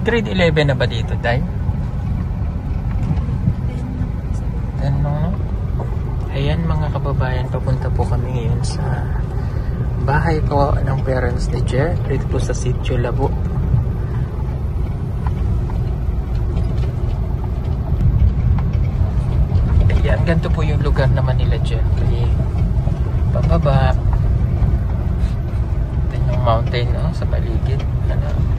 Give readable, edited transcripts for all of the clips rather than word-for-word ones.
Grade 11 na ba dito, Day? 10 no? Ayan mga kababayan, papunta po kami ngayon sa bahay po ng parents ni Jeff. Dito po sa Sitio Labo. Ayan, ganito po yung lugar naman nila Jeff. Kaya pababa. Ito yung mountain no, sa paligid. Ano?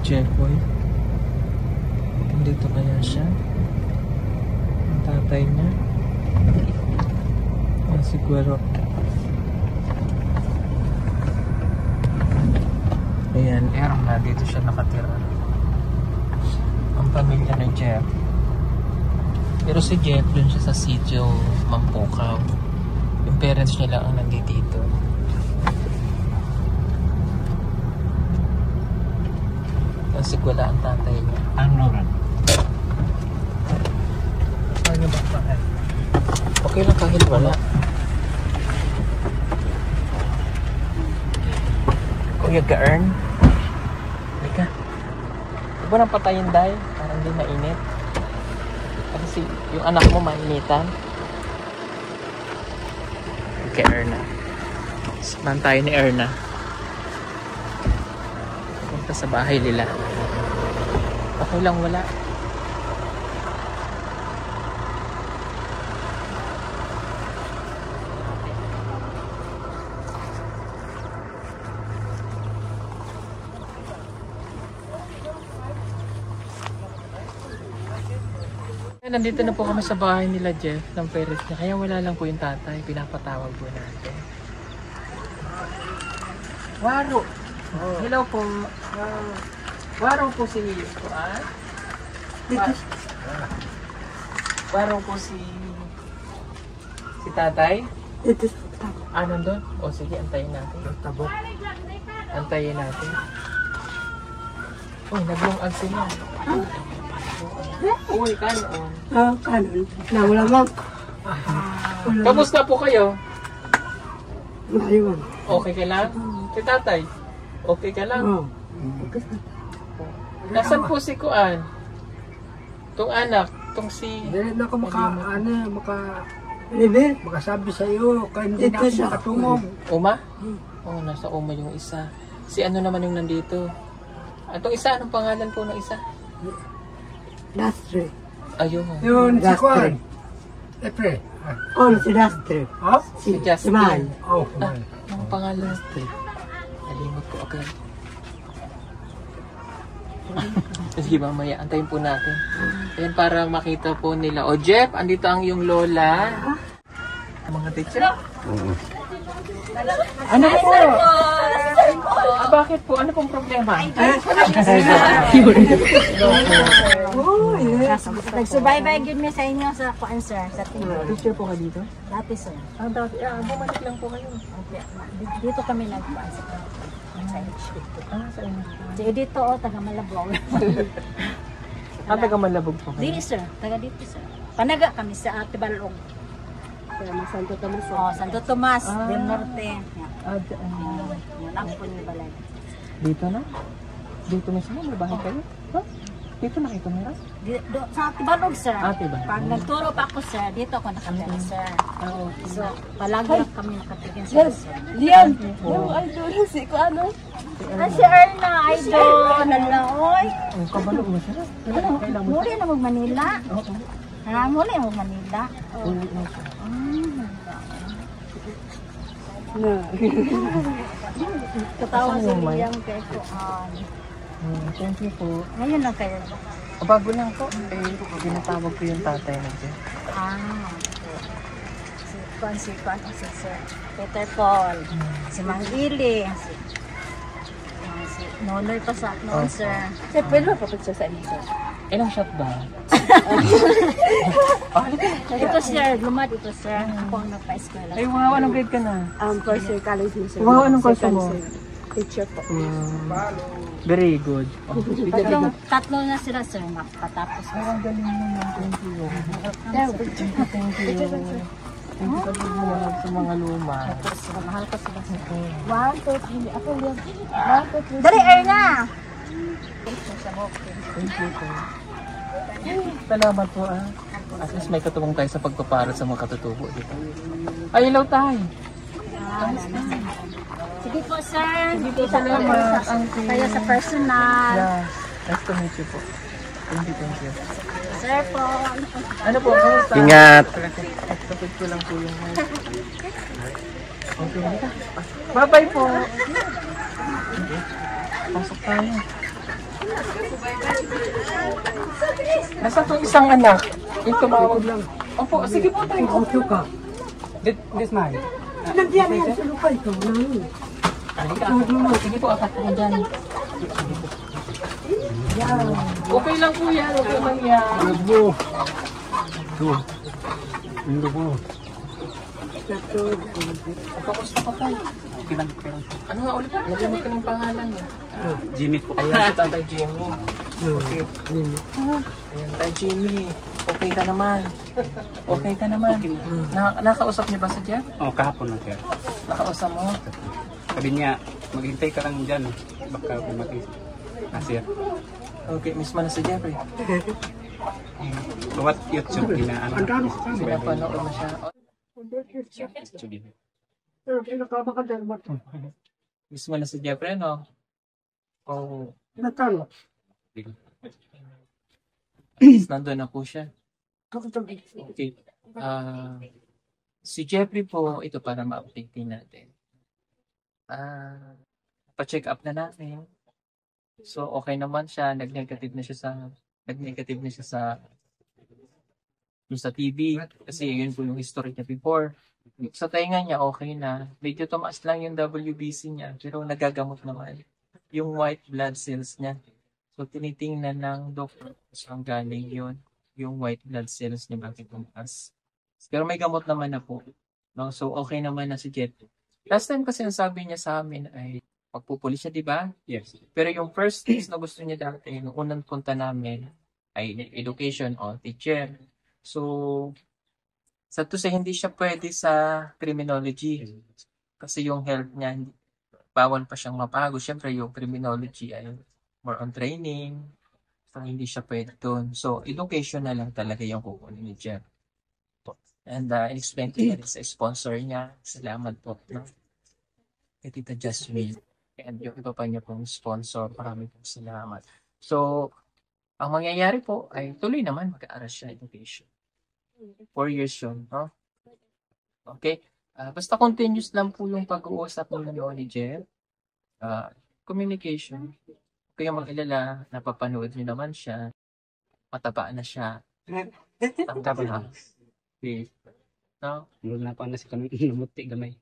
Jeffoy. Dito kaya siya. Ang tatay niya. Yan siguro. Ayan, na dito siya nakatira. Ang pamilya ni Jeff. Pero si Jeff dun siya sa sitio Mampukaw. Yung parents niya lang ang nandito dito. Kasi wala ang tatay niya. Ano rin? Ano ba pa? Okay lang kahit wala. Kuya Gaern. Halika. Huwag mo nang patayin, Day. Parang hindi mainit. Kasi yung anak mo mainitan. Kay Erna. Samahan tayo ni Erna. Punta sa bahay nila. Okay lang wala. Nandito na po kami sa bahay nila Jeff ng parents niya. Kaya wala lang po yung tatay. Pinapatawag po natin. Waro! Hello po. Waro po si Kuan. Waro po si tatay. Ah, nandun? O sige, antayin natin. Antayin natin. Uy, naglungag sila. Uy, kanon. Kanon. Nawala Kamusta po kayo? Ayun. Okay ka lang? Si tatay? Okay ka lang? Oo. Nasaan po si Kuan? Tong anak, tong si... Hindi na ako Libre? makasabi sa iyo. Kaya hindi na ako makatungog. Uma? Oh, nasa Uma yung isa. Si ano naman yung nandito? Atong isa, anong pangalan po ng isa? Dastre. Ayun. Yun, si Dastre. Juan. Epre. Oh, si Dastre. Oh? Si Justin. Mal. Oh, Ah, anong pangalan? Nalimot ko agad. Sige, mamaya. Antayin po natin. Ayan, para makita po nila. O, Jeff, andito ang yung lola. Mga teacher. Ano po? Ah, bakit po? Ano pong problema? Oh, yes. Nagsubaybay yun niya sa inyo sa kuan sir, sa TV. Teacher po ka dito? Dati sir. Ah, dati. Bumalik lang po kayo. Okay. Dito kami nagkuan sa HQ. Ah, sa inyo. Sige dito o, taga Malabog. Ah, taga Malabog po kayo? Dito sir, taga dito sir. Panaga kami sa Ate Balong. Santo Tomas. Oh, Santo Tomas, Del Norte. Ah, Yun ang po yung balay. dito na? Dito mismo? May bahay kayo? Huh? Dito na kayo tumira? Sa Ate Balong sir. Ate Balong. Pag nagturo pa ako sir, dito ako nakatira sir. Ah, okay. So, palagi lang kami nakatigin sir. Lian. Yung idol si ko ano? Ah, si Erna, idol. Nalaoy. Ang kabalo mo siya. Kailan mo? Muli na mag-Manila. Oo. Muli na mag-Manila. Uwi na siya. Katawa Asan sa yung mic? liyang kay Kuan. Thank you po. Ngayon lang kayo. Bago lang po. Pinatawag ko yung tatay na dyan. Si Kuan, si Sir Peter Paul, si Mang Ili, si Nonoy pa sa noon, sir. Sir, pwede ba papit siya sa inyo, sir? Ilang shot ba? Ito sir, lumad ito sir. Ako ang nagpa-eskwela. Ay, wow, anong grade ka na? First year college mo, sir. Wow, anong course Second, mo? sir. Teacher po. Very good. Tatlo na sila sir, makapatapos. Ang galing naman. Thank you. Thank you. Thank you ka sa mga luma. Mahal ko sila sir. 1, 2, 3. Ako yan. 1, 2, 3. Dali, Erna! Thank you po. Salamat po ah. At least may katulong tayo sa pagpaparal sa mga katutubo dito. Ay, hello tayo. Sige po sir. Sige po, salamat. Kaya sa personal. Yeah. Nice to meet you po. Thank you. Sir po. Ano po? Kamusta? Ingat. Extapit ko lang po yung mic. Okay. Bye-bye po. Pasok tayo. Nasa itong isang anak? Yung tumawag lang. Opo, sige po tayo. Auto ka. This man. Nandiyan na yan sa lupa ito. Nangin. Sige po, akat ko dyan. Okay lang po yan. Okay lang yan. Lugbo. Ito. Lugbo. Kamusta ka tayo? Okay lang. Ano nga ulit? Lagyan mo ka ng pangalan eh. Jimmy po. Ayan, si Tatay Jimmy. Okay. Ayan, Tatay Jimmy. Okay ka naman. Okay ka naman. Nakausap niyo ba si Jeff? Oh, kahapon lang sir. Nakausap mo? Sabi niya, maghintay ka lang dyan. Baka umating. Sir. Okay, miss mo na si Jeffrey. Bawat YouTube, inaano. Pinapanood mo siya. Miss mo na si Jeffrey, no? Oh, Natalo. nandun na po siya. Okay. Si Jeffrey po, ito para ma-update din natin. Pa-check up na natin. So, okay naman siya. Nag-negative na siya sa TV. Kasi yun po yung history niya before. Sa tainga niya, okay na. Medyo tumaas lang yung WBC niya. Pero nagagamot naman yung white blood cells niya. So, tinitingnan ng doctor saan galing yun. Yung white blood cells niya bakit tumaas. Pero may gamot naman na po. No? So, okay naman na si Jet. Last time kasi ang sabi niya sa amin ay magpupuli siya, di ba? Yes. Pero yung first things na gusto niya dati, yung unang punta namin ay education o teacher. So, sa to say, hindi siya pwede sa criminology. Kasi yung health niya, bawal pa siyang mapago. Siyempre, yung criminology ay more on training. So, hindi siya pwede doon. So, education na lang talaga yung kukunin ni Jeff. And explain ko na rin sa sponsor niya. Salamat po. No? Kay Tita Jasmine. And yung iba pa niya pong sponsor. Maraming pong salamat. So, ang mangyayari po ay tuloy naman mag-aaral siya education. 4 years yun. No? Okay. Basta continuous lang po yung pag-uusap ni Jeff. Communication. Kaya mag-alala, napapanood niyo naman siya. Mataba na siya. Tama na. Okay. No? Wala pa na si kami. Namuti gamay.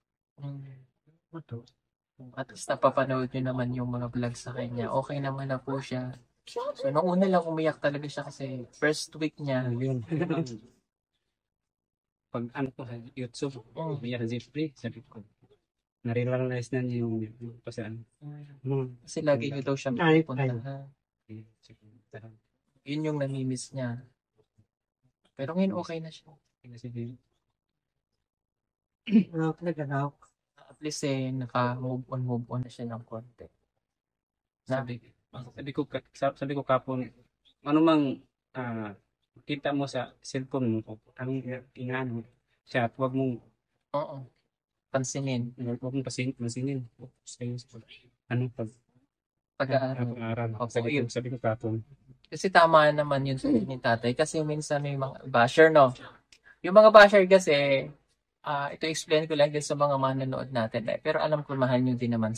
At least napapanood nyo naman yung mga vlog sa kanya. Okay naman na po siya. So, nung una lang umiyak talaga siya kasi first week niya. Yun. Pag ano po sa YouTube, biya sa Jeffrey, sabi ko, nare-realize na niya yung pasaan. Kasi lagi nyo daw siya Ay, pupuntahan. Yun yung namimiss niya. Pero ngayon okay na siya. At least naka-move on na siya ng konti. Sabi ko kapon, ano mang kita mo sa cellphone mo, ang inaano siya, huwag mong Pansinin. huwag mong pansinin. Ano Pag-aaral. sabi ko kapon. Kasi tama naman yun sa ni tatay. Kasi minsan may mga basher, no? Yung mga basher kasi, ito explain ko lang din sa mga manonood natin. Pero alam ko mahal nyo din naman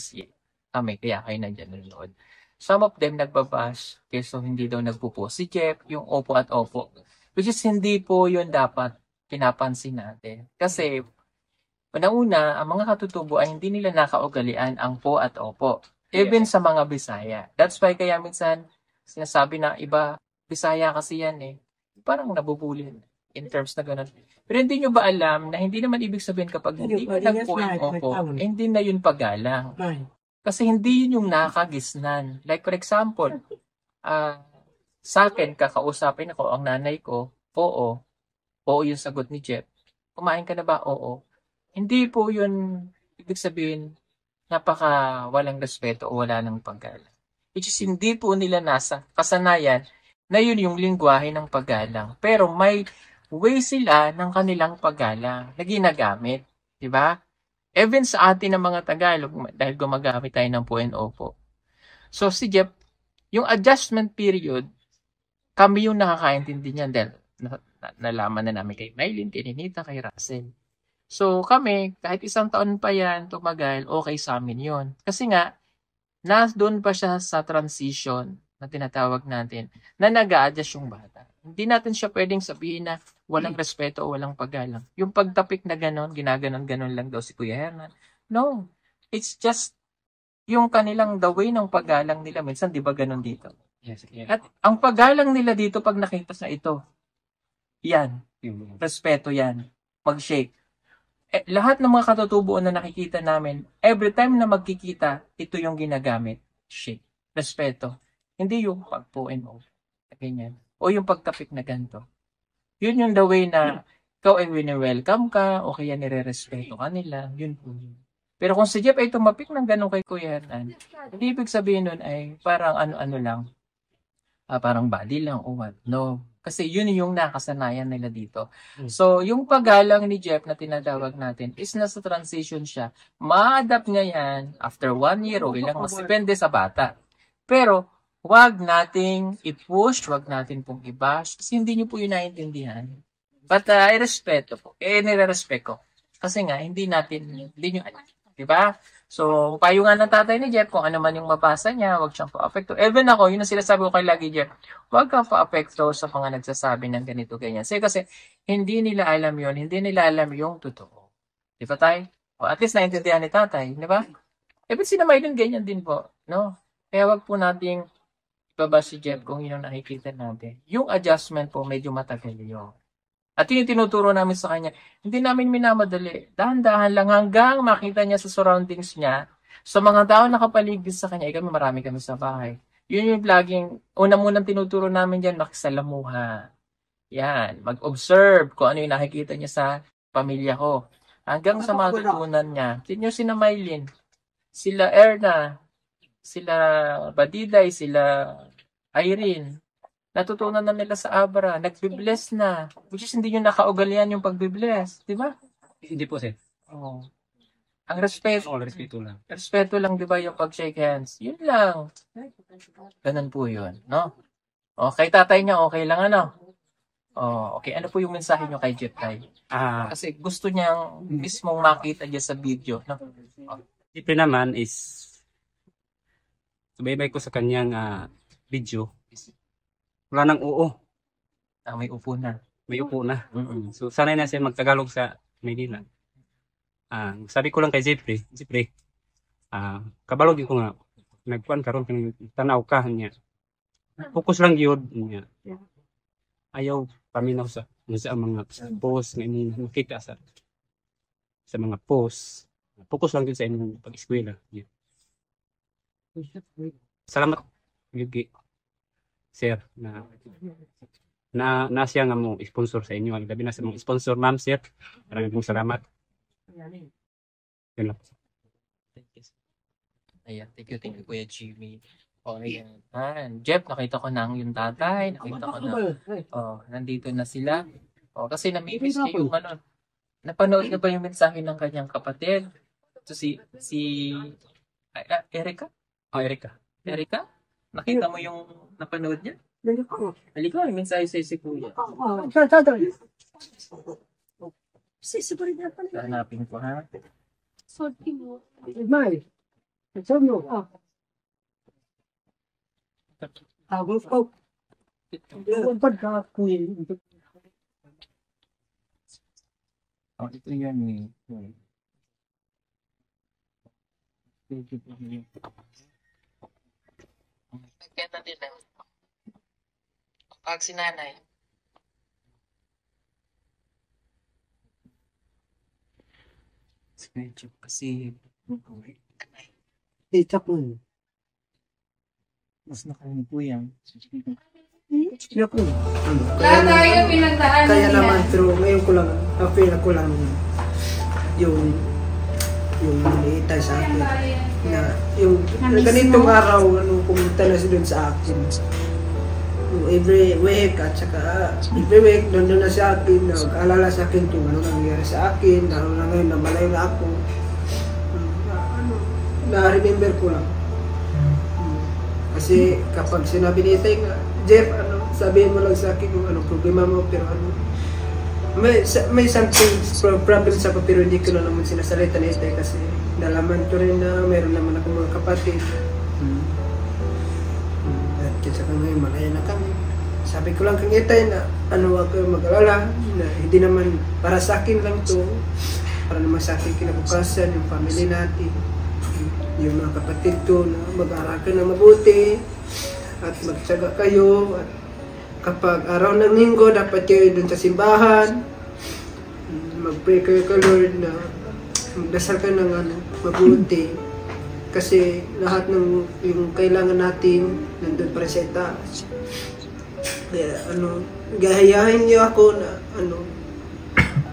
kami, kaya kayo nandiyan nanonood. Some of them nagbabash, kasi hindi daw nagpo-post si Jeff, yung opo at opo. Which is hindi po yun dapat pinapansin natin. Kasi, una-una, ang mga katutubo ay hindi nila nakaugalian ang po at opo. Even sa mga Bisaya. That's why kaya minsan sinasabi na iba Bisaya kasi yan eh. Parang nabubuli in terms na gano'n. Pero hindi nyo ba alam na hindi naman ibig sabihin kapag hindi ka nag-point opo, hindi na yun paggalang. Kasi hindi yun yung nakagisnan. Like for example, sa akin, kakausapin ako, ang nanay ko, oo. Oo yung sagot ni Jeff. Kumain ka na ba? Oo. Hindi po yun, ibig sabihin, napaka walang respeto o wala ng paggalang. Which is hindi po nila nasa kasanayan na yun yung lingwahe ng paggalang. Pero may way sila ng kanilang paggalang na ginagamit. Diba? Even sa atin ng mga Tagalog, dahil gumagamit tayo ng po and opo. So si Jeff, yung adjustment period, kami yung nakakaintindi niyan dahil nalaman na namin kay Mylene, kay Ninita, kay Russell. So kami, kahit isang taon pa yan, tumagal, okay sa amin yun. Kasi nga, doon pa siya sa transition na tinatawag natin, na nag-a-adjust yung bata. Hindi natin siya pwedeng sabihin na walang respeto o walang paggalang. Yung pagtapik na gano'n, ginaganon-ganon lang daw si Kuya Hernan. No, it's just yung kanilang the way ng paggalang nila. Minsan, di ba ganon dito? Yes, yeah. At ang paggalang nila dito pag nakita sa ito, yan, respeto yan, mag-shake. Lahat ng mga katutubuan na nakikita namin, every time na magkikita, ito yung ginagamit. Shake. Respeto. Hindi yung pag-po-and off. Ganyan. O yung pagtapik na ganito. Yun yung the way na ikaw ay wini-welcome ka o kaya nire-respeto ka nila. Yun po yun. Pero kung si Jeff ay tumapik ng gano'n kay Kuya Hernan, hindi ibig sabihin nun ay parang ano-ano lang. Parang body lang o what. No. Kasi yun yung nakasanayan nila dito. So, yung paggalang ni Jeff na tinatawag natin is nasa transition siya. Ma-adapt niya yan after 1 year o ilang mas depende sa bata. Pero, wag nating i-push, wag natin pong i-bash kasi hindi niyo po yun naiintindihan. But, i-respeto po. Nire-respect ko. Kasi nga, hindi nyo alam. Diba? So, payungan ng tatay ni Jeff, kung ano man yung mabasa niya, wag siyang pa-apekto. Even ako, yun ang sinasabi ko kay lagi, Jeff, wag kang pa-apekto sa mga nagsasabi ng ganito, ganyan. Kasi hindi nila alam yun, hindi nila alam yung totoo. Di ba tayo? O, at least naintindihan ni tatay, di ba? Even si Namay din, ganyan din po. No? Kaya wag po nating ibaba si Jeff kung yun ang nakikita natin. Yung adjustment po, medyo matagal yun. At yun yung tinuturo namin sa kanya. Hindi namin minamadali. Dahan-dahan lang hanggang makita niya sa surroundings niya. Sa mga tao nakapaligid sa kanya, marami kami sa bahay. Yun yung laging, munang tinuturo namin dyan, makisalamuha. Yan, mag-observe kung ano yung nakikita niya sa pamilya ko. Hanggang sa matutunan niya. Tignan niyo sina Mylene, sila Erna, sila Badiday, sila Irene. Natutunan na nila sa Abra, nagbe-bless na. Which is hindi nyo nakaugalian yung pagbe-bless, di ba? Hindi po, sir. Oh. Ang respeto. Respeto lang. Respeto lang, di ba, yung pag-shake hands. Yun lang. Ganun po yun, no? O, kay tatay niya, okay lang, ano? O, okay, ano po yung mensahe nyo kay Jeff Tay? Kasi gusto niyang mismong makita niya sa video, no? Siyempre naman is, subaybay ko sa kanyang video. Wala nang oo. May upo na. May upo na. So, sanay na siya magtagalog sa Maynila. Sabi ko lang kay Jeffrey, kabalog ko nga, nagkuhan karon tanaw ka niya. Focus lang yun niya. Ayaw paminaw sa mga post na inyong nakita sa mga post. Focus lang din sa inyong pag-eskwela. Yeah. Salamat, Yugi. Sir, na siya nga mo sponsor sa inyo. Labi na sa mga sponsor, ma'am, sir. Maraming salamat. Yun lang. Thank you. Ayan, thank you, Kuya Jimmy. O, ayan. Jeff, nakita ko na yung tatay. Nakita ko na. Nandito na sila. Kasi namimiss niya yung napanood na ba yung mensahe ng kanyang kapatid? So, si Erica? Erica. Erica? Nakita mo yung napanood niya? Halika, may mensahe sa'yo si Kuya. Hanapin ko, ha? Ito yan eh. Kaya na din Pag si nanay. Kasi Dita po. Mas nakain po yan. Kaya po. Lahat tayo pinagdaanan Kaya niya. naman, pero ngayon ko lang, feel ko lang yung naitay sa akin. Na, yung ganitong araw, pumunta na siya doon sa akin. Every week, at saka every week, doon na sa akin, nag-alala sa akin kung ano nangyari sa akin, lalo na ngayon, namalayo na ako. Na-remember ko lang. Kasi kapag sinabi ni Itay nga, Jeff, sabihin mo lang sa akin kung anong problema mo, pero may something problem sa ko, pero hindi ko na naman sinasalita ni Itay kasi nalaman ko rin na meron naman akong mga kapatid. At saka ngayon, malaya na kami. Sabi ko lang kang Itay na huwag kayo mag-alala, na hindi naman para sa akin lang to, para naman sa akin kinabukasan, yung family natin. Yung mga kapatid ko na mag-aral ka na mabuti at magtsaga kayo at kapag araw ng linggo dapat kayo dun sa simbahan, mag-pray kayo kay Lord na magdasal ka ng mabuti kasi lahat ng yung kailangan natin nandun para sa itaas. Kaya gahayahin niyo ako na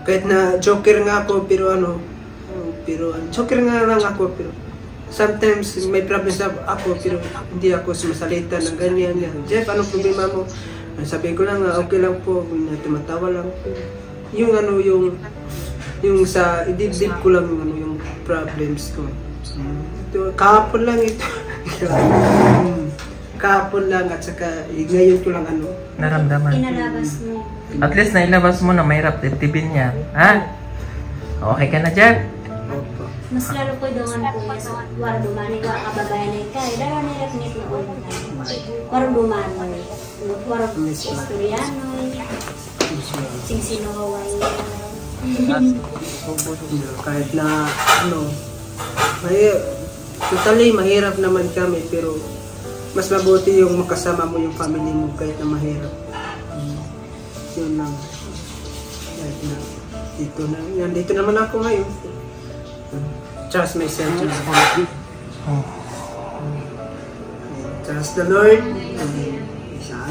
kahit na joker nga ako pero joker nga lang ako pero sometimes may problem ako pero hindi ako sumasalita ng ganyan. Jeff, anong problema mo? Sabi ko lang okay lang po, tumatawa lang po. Yung yung sa idibdib ko lang yung problems ko. Ito, kahapon lang ito. Kahapon lang at saka ngayon ko lang naramdaman. Inalabas mo. At least nailabas mo na mahirap titibin niya. Ha? Okay ka na, Jeff? Mas lalo ko doon po sa warang dumani ko kababayan ay kaya dahil nila pinit na ulo warang dumani warang istoryano sing sinawaway kahit na totally mahirap naman kami pero mas mabuti yung makasama mo yung family mo kahit na mahirap. Yun lang. Kahit na dito naman ako ngayon. Trust myself, trust God. Trust the Lord. Sa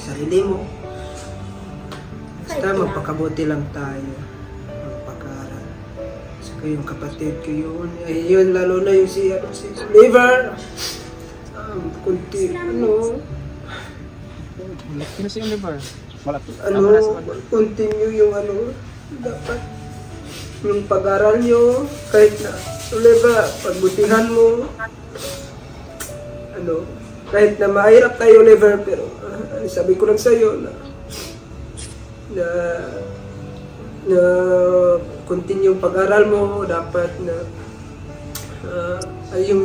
sarili mo. Basta magpakabuti lang tayo. Magpaka-aral. Saka yung kapatid ko yun. Yun lalo na yung si Liver. Kunti, Sino si Oliver? continue yung dapat yung pag-aral nyo, kahit na, pagbutihan mo, kahit na mahirap tayo, Oliver, pero sabi ko lang sa'yo na continue yung pag-aral mo, dapat na,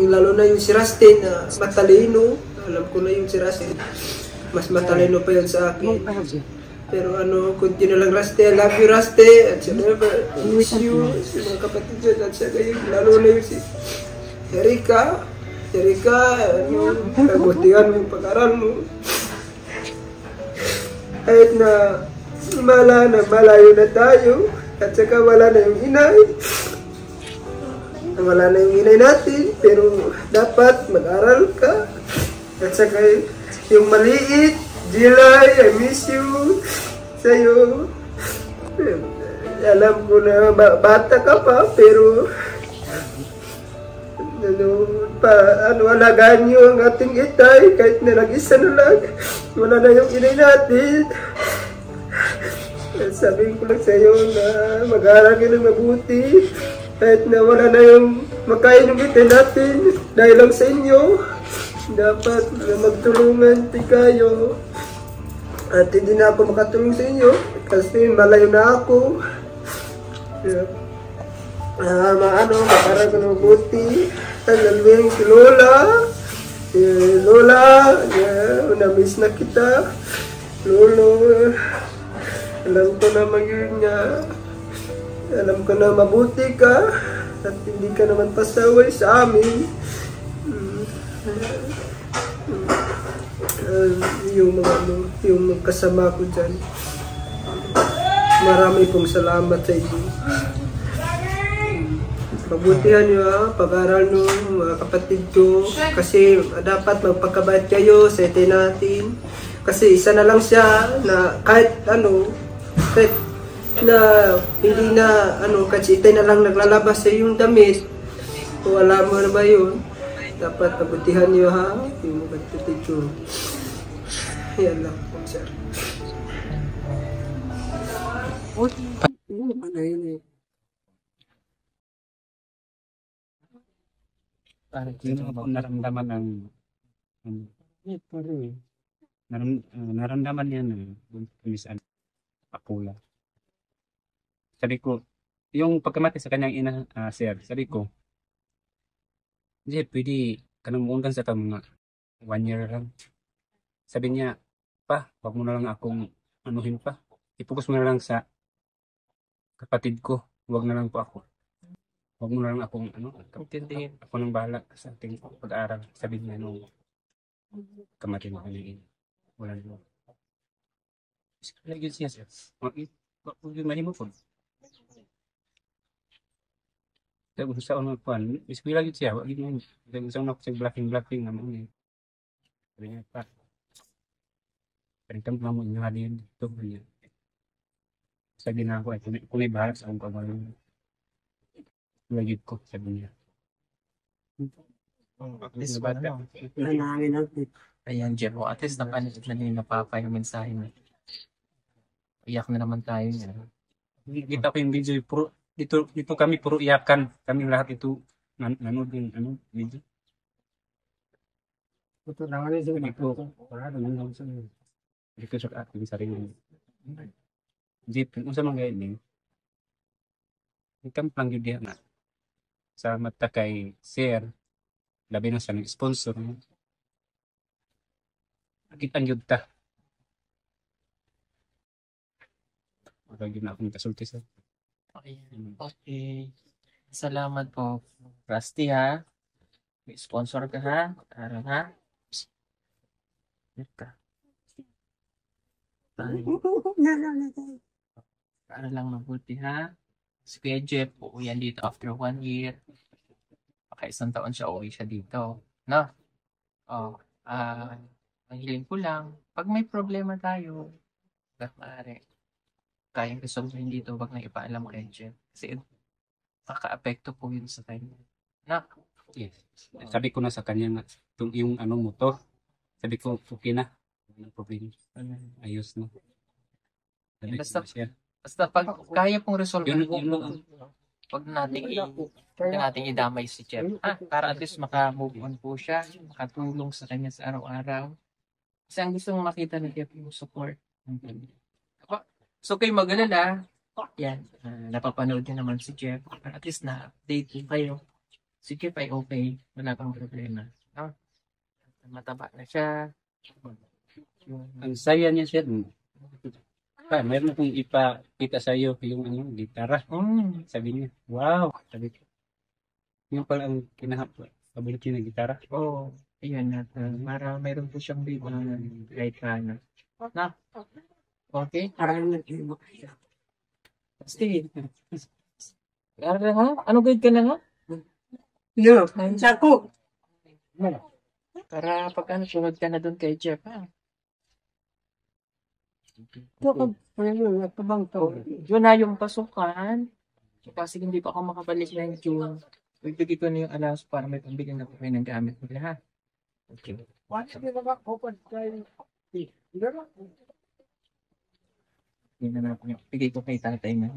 lalo na yung si Rusty na matalino, alam ko na yung si Rusty, mas matalino pa yun sa akin. Pero continue lang Rusty, I love you Rusty, at siya never, I miss you, si mga kapatid dyan, at siya kayo, lalo na yung si Erika, pagbutingan mo yung pag-aral mo. Kahit na malayo na tayo, at saka wala na yung inay, natin, pero dapat mag-aral ka, at saka yung maliit, Jilay, I miss you sa'yo. Alam ko na bata ka pa, pero alagaan niyo ang ating Itay, kahit na nag-isa na lang, wala na yung inay natin. Sabihin ko lang sa'yo na mag-aaral ka ng mabuti, kahit na wala na yung makain yung Itay natin, dahil lang sa inyo. Dapat magtulungan kayo. At hindi na ako makatulong sa inyo kasi malayo na ako. Makarang ko ng mabuti. Lalo si Lola. Lola, na-miss na kita. Lolo, alam ko na magiging alam ko na mabuti ka at hindi ka naman pasaway sa amin. yung mga yung kasama ko dyan. Marami pong salamat sa inyo. Pabutihan nyo pag-aral nyo mga kapatid ko kasi dapat magpagkabait kayo sa ite natin kasi isa na lang siya na kahit na hindi na kahit si ite na lang naglalabas sa yung damit wala mo na ba yun dapat pabutihan nyo yung mga kapatid ko yan lang po sir. Yun ako naramdaman naramdaman niya na kumisaan Apula. Sabi ko, yung pagkamati sa kanyang ina, sir, sabi ko, hindi, pwede ka nang muundan sa mga 1 year lang. Sabi niya, pa, wag mo na lang akong anuhin pa. Ipokus mo na lang sa kapatid ko. Wag na lang po ako. Huwag mo na lang akong Intindihin. ako nang bahala sa ating pag-aaral. Sabi niya nung kamati mo kanina. Wala naman. Lagi siya sir. Huwag yung mahimo po. Sabi ko sa unang kuhan. Iskoy lagi siya. Huwag yung sabi ko sa unang sa blocking naman. Sabi niya pa. Parintang mo yung halin. Ito po niya. Sabi na ako kung may bahala sa akong pag-aaral. Lagit ko, sabi niya. At least Nanangin natin. Ayan, Jeff. At least napaninig na ni Papa yung mensahe mo. Iyak na naman tayo niya. Kita ko yung video. Dito kami puro iyakan. Kami lahat ito nanood yung video. Ito na nga rin Sabi ko, hindi ko sa ating sarili. Jeep, kung sa mga ganyan, ikamp lang yun diyan na. Sa mata kay Sir, labi na sa nag-sponsor mo. Nakita ang yun ta. Wala yun na akong kasulti sa. Okay. Salamat po. Rusty may sponsor ka Araw ka. Para lang mabuti Si Kuya Jeff, uuwi yan dito after 1 year. Baka 1 taon siya, uuwi siya dito. No? Ang hiling ko lang, pag may problema tayo, maaari, kayang resolvehin dito, wag na ipaalam kay Jeff. Kasi maka-apekto po yun sa kanya. Na? Yes. Sabi ko na sa kanya na yung motor. Sabi ko, okay na. Walang problema. Ayos na. Sabi ko na siya. Basta pag kaya pong resolve Yun, wag nating idamay si Jeff. Para at least maka-move on po siya, makatulong sa kanya sa araw-araw. Kasi ang gusto mong makita ni Jeff yung support. So kayo mag-alala, yan, napapanood niyo naman si Jeff. At least na-update kayo. Si Jeff ay okay, wala pang problema. Mataba na siya. Ang saya niya siya. Mayroon akong ipakita sa iyo yung gitara. Sabi niya, wow. Sabi ko, yun pala ang paborito niya na gitara. Ayun na. Para mayroon po siyang right hand. Na? Okay? Steve. Ano grade ka na No, sako. Para pag sunod ka na doon kay Jeff, Yun na yung pasukan. Kasi hindi pa ako makabalik ng June. Bigyan ko na yung alas para may pambigyan na po kayo ng gamit nila. Okay. Hindi na po yung bigay ko kay tatay na.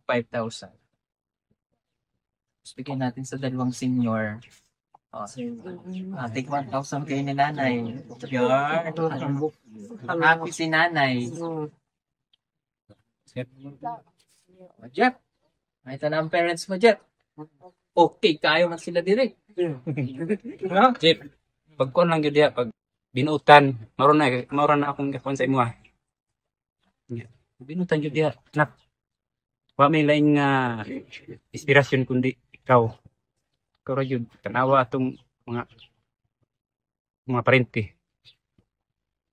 5,000. Tapos bigyan natin sa 2 senior. Take 1,000 kayo ni nanay. Ang happy si nanay. Jeff, ito na ang parents mo, Jeff. Okay, kayo man sila direct. Jeff, pagkuhan lang yun diya, pag binuutan, maroon na akong kakuhan sa imo. Binuutan yun diya, nak. Wa may lain nga inspirasyon kundi ikaw. Pero yun, tanawa itong mga parente.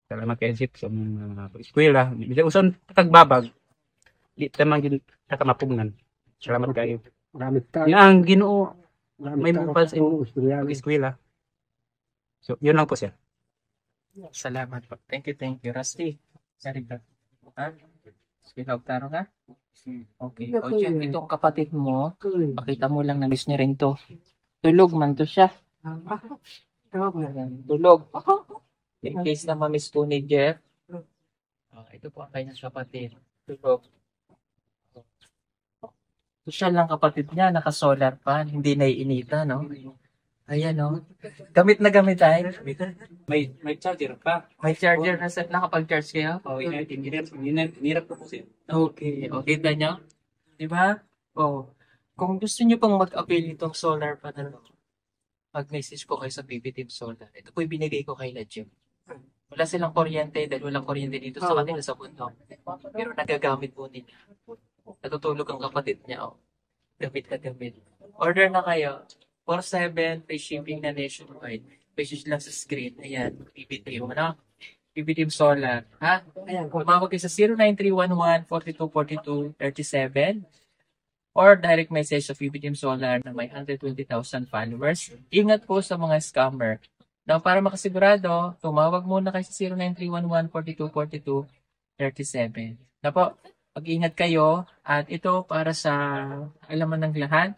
Salamat kay Isip sa mga eskwela. Bisa usan tagbabag, di tamang yun nakamapugnan. Salamat kayo. Maraming Yan ang Ginoo may mupal sa eskwela. So, yun lang po siya. Salamat po. Thank you, Rusty. Sorry ka. Ha? Spilog taro ka? Okay. O Jeff, itong kapatid mo, pakita mo lang na miss niya rin to. Tulog man to siya. Tulog. In case na mamiss po ni Jeff. Ito po ang kanyang kapatid. Tulog. Social lang kapatid niya, naka-solar pan, hindi naiinita, no? Ayan, no? Gamit na gamit tayo. May charger pa. May charger na set, nakapag-charge kayo? Inirap ko po siya. Okay, okay ba nyo? Diba? Kung gusto nyo pang mag-avail itong solar panel, mag-message po kayo sa BB Team Solar. Ito po yung binigay ko kay Jim. Wala silang kuryente dahil walang kuryente dito sa kanila sa bundok. Pero nagagamit po nila. Natutulog ang kapatid niya. Gamit na gamit. Order na kayo. 47, free shipping na nationwide. Message lang sa screen. Ayan, BB Team. Ano? BB Team Solar. Ha? Ayan, kumawag kayo sa 09311-4242-37 or direct message sa BB Team Solar na may 120,000 followers. Ingat po sa mga scammer. Now, para makasigurado, tumawag muna kayo sa 09311-4242-37. Na po, mag-ingat kayo at ito para sa alaman ng lahat.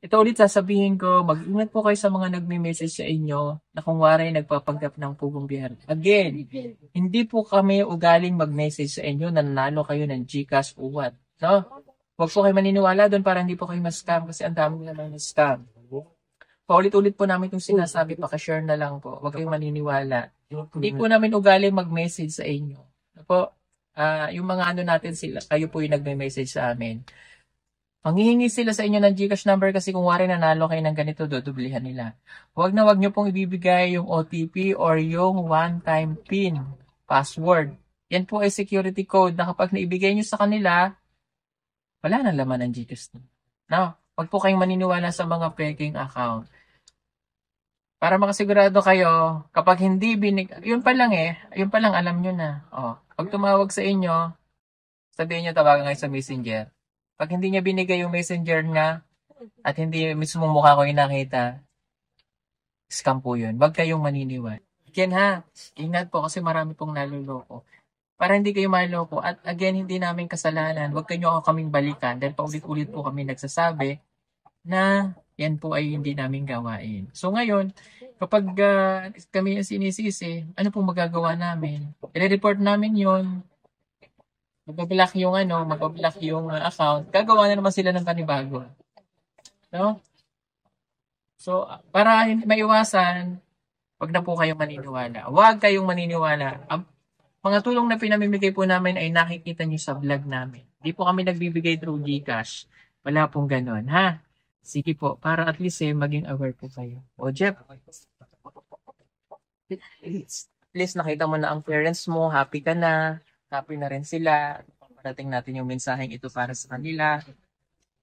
Ito ulit sasabihin ko, mag-ingat po kayo sa mga nagme-message sa inyo na kung waray nagpapanggap ng pugong biyar. Again, hindi po kami ugaling mag-message sa inyo na nanalo kayo ng GCash o what. No? Huwag po kayo maniniwala doon para hindi po kayo ma-scam kasi ang dami naman na-scam. Paulit-ulit po namin itong sinasabi, pakashare na lang po. Huwag kayong maniniwala. Hindi po namin ugaling mag-message sa inyo. Po, yung mga ano natin sila, kayo po yung nagme-message sa amin. Manghihingi sila sa inyo ng GCash number kasi kung wari nanalo kayo ng ganito, dodoblihan nila. Huwag na huwag nyo pong ibibigay yung OTP or yung one-time PIN, password. Yan po ay security code na kapag naibigay nyo sa kanila, wala nang laman ng GCash. No, huwag po kayong maniniwala sa mga peking account. Para makasigurado kayo, kapag hindi yun pa lang alam nyo na. Pag tumawag sa inyo, sabihin nyo tawagan kayo sa Messenger. Pag hindi niya binigay yung messenger niya at hindi mismo mukha ko yung nakita, scam po yun. Huwag kayong maniniwala. Again ha, ingat po kasi marami pong naluloko. Para hindi kayo maloko at again hindi namin kasalanan, huwag kayo kaming balikan dahil paulit-ulit po kami nagsasabi na yan po ay hindi namin gawain. So ngayon, kapag kami yung sinisisi, ano pong magagawa namin? I-report namin yun. Magbablock yung account, gagawa na naman sila ng panibago. No? So, para maiwasan, wag na po kayong maniniwala. Huwag kayong maniniwala. Ang mga tulong na pinamimigay po namin ay nakikita nyo sa vlog namin. Hindi po kami nagbibigay through GCash. Wala pong ganon, ha? Sige po, para at least maging aware po kayo. O, Jeff, at least nakita mo na ang parents mo, happy ka na. Happy na rin sila. Parating natin yung mensaheng ito para sa kanila.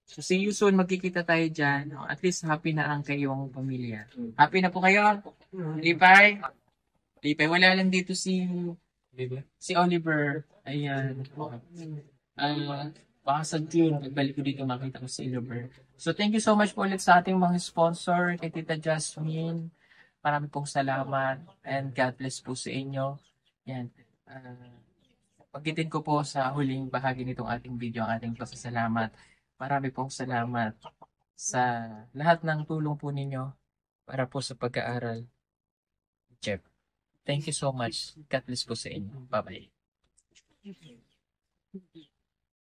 So, see you soon. Magkikita tayo dyan. At least happy na ang kayong pamilya. Happy na po kayo? Lipay? Wala lang dito si Oliver. Ayan. Baka sa June, nagbalik ko dito makita ko si Oliver. So, thank you so much po ulit sa ating mga sponsor. Kay Tita Jasmine. Marami pong salamat. And God bless po sa inyo. Yan. Pagkitin ko po sa huling bahagi nitong ating video ang ating pasasalamat. Marami pong salamat sa lahat ng tulong po ninyo para po sa pag-aaral. Jeff, thank you so much. God bless po sa inyo. Bye-bye.